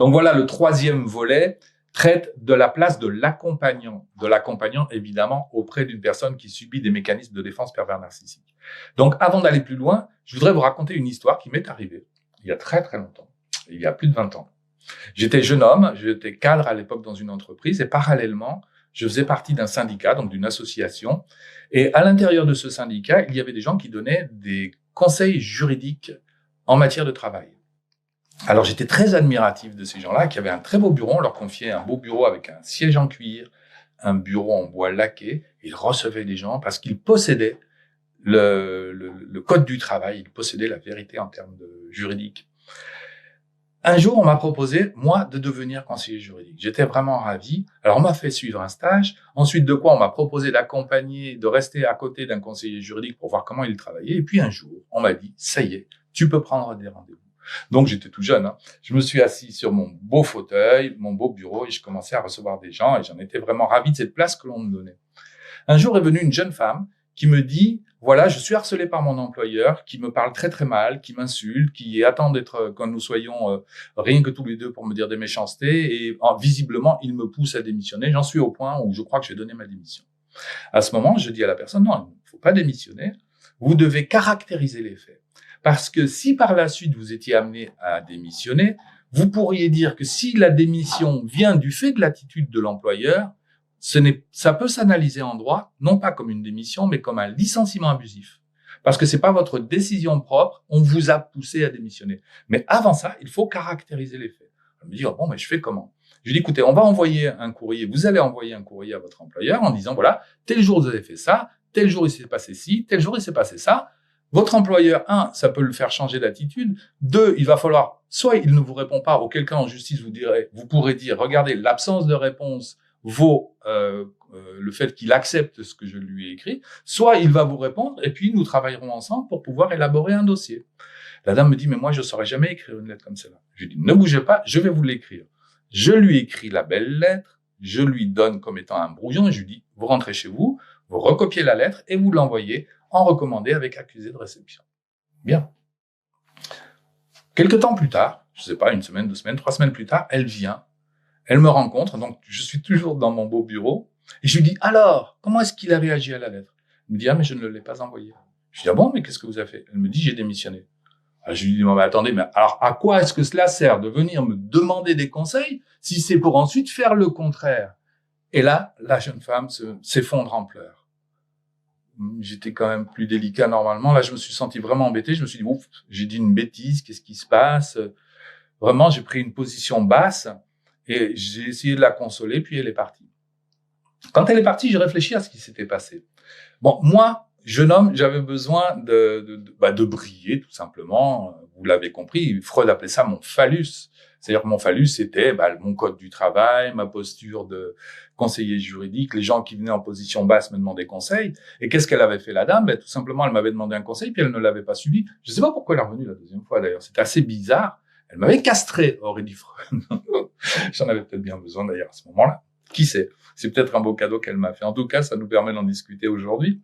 Donc voilà, le troisième volet traite de la place de l'accompagnant évidemment auprès d'une personne qui subit des mécanismes de défense pervers narcissiques. Donc avant d'aller plus loin, je voudrais vous raconter une histoire qui m'est arrivée il y a très très longtemps, il y a plus de 20 ans. J'étais jeune homme, j'étais cadre à l'époque dans une entreprise et parallèlement, je faisais partie d'un syndicat, donc d'une association. Et à l'intérieur de ce syndicat, il y avait des gens qui donnaient des conseils juridiques en matière de travail. Alors j'étais très admiratif de ces gens-là qui avaient un très beau bureau. On leur confiait un beau bureau avec un siège en cuir, un bureau en bois laqué. Ils recevaient des gens parce qu'ils possédaient le code du travail, ils possédaient la vérité en termes juridiques. Un jour, on m'a proposé, moi, de devenir conseiller juridique. J'étais vraiment ravi. Alors, on m'a fait suivre un stage. Ensuite de quoi, on m'a proposé d'accompagner, de rester à côté d'un conseiller juridique pour voir comment il travaillait. Et puis, un jour, on m'a dit, ça y est, tu peux prendre des rendez-vous. Donc, j'étais tout jeune. Je me suis assis sur mon beau fauteuil, mon beau bureau, et je commençais à recevoir des gens. Et j'en étais vraiment ravi de cette place que l'on me donnait. Un jour est venue une jeune femme qui me dit, voilà, je suis harcelé par mon employeur, qui me parle très très mal, qui m'insulte, qui attend d'être, quand nous soyons rien que tous les deux pour me dire des méchancetés, et visiblement, il me pousse à démissionner. J'en suis au point où je crois que j'ai donné ma démission. À ce moment, je dis à la personne, non, il ne faut pas démissionner, vous devez caractériser les faits. Parce que si par la suite vous étiez amené à démissionner, vous pourriez dire que si la démission vient du fait de l'attitude de l'employeur, ça peut s'analyser en droit, non pas comme une démission, mais comme un licenciement abusif. Parce que c'est pas votre décision propre, on vous a poussé à démissionner. Mais avant ça, il faut caractériser les faits. On me dit, bon, mais je fais comment? Je dis, écoutez, on va envoyer un courrier, vous allez envoyer un courrier à votre employeur en disant, voilà, tel jour vous avez fait ça, tel jour il s'est passé ci, tel jour il s'est passé ça. Votre employeur, ça peut le faire changer d'attitude. 2, il va falloir, soit il ne vous répond pas, auquel cas en justice vous pourrez dire, regardez, l'absence de réponse vaut le fait qu'il accepte ce que je lui ai écrit, soit il va vous répondre et puis nous travaillerons ensemble pour pouvoir élaborer un dossier. La dame me dit, mais moi je ne saurais jamais écrire une lettre comme celle-là. Je lui dis, ne bougez pas, je vais vous l'écrire. Je lui écris la belle lettre, je lui donne comme étant un brouillon et je lui dis, vous rentrez chez vous, vous recopiez la lettre et vous l'envoyez en recommandé avec accusé de réception. Bien. Quelque temps plus tard, je ne sais pas, 1 semaine, 2 semaines, 3 semaines plus tard, elle vient. Elle me rencontre, donc je suis toujours dans mon beau bureau, et je lui dis, alors, comment est-ce qu'il a réagi à la lettre? Elle me dit, mais je ne l'ai pas envoyé. Je lui dis, bon, mais qu'est-ce que vous avez fait? Elle me dit, j'ai démissionné. Alors, je lui dis, mais attendez, mais alors à quoi est-ce que cela sert de venir me demander des conseils si c'est pour ensuite faire le contraire? Et là, la jeune femme s'effondre en pleurs. J'étais quand même plus délicat normalement. Là, je me suis senti vraiment embêté. Je me suis dit, ouf, j'ai dit une bêtise, qu'est-ce qui se passe? Vraiment, j'ai pris une position basse. Et j'ai essayé de la consoler, puis elle est partie. Quand elle est partie, j'ai réfléchi à ce qui s'était passé. Bon, moi, jeune homme, j'avais besoin de briller, tout simplement. Vous l'avez compris, Freud appelait ça mon phallus. C'est-à-dire que mon phallus, c'était mon code du travail, ma posture de conseiller juridique. Les gens qui venaient en position basse me demandaient conseil. Et qu'est-ce qu'elle avait fait, la dame? Tout simplement, elle m'avait demandé un conseil, puis elle ne l'avait pas suivi. Je ne sais pas pourquoi elle est revenue la deuxième fois, d'ailleurs. C'était assez bizarre. Elle m'avait castré, aurait dit Freud. J'en avais peut-être bien besoin d'ailleurs à ce moment-là. Qui sait? C'est peut-être un beau cadeau qu'elle m'a fait. En tout cas, ça nous permet d'en discuter aujourd'hui.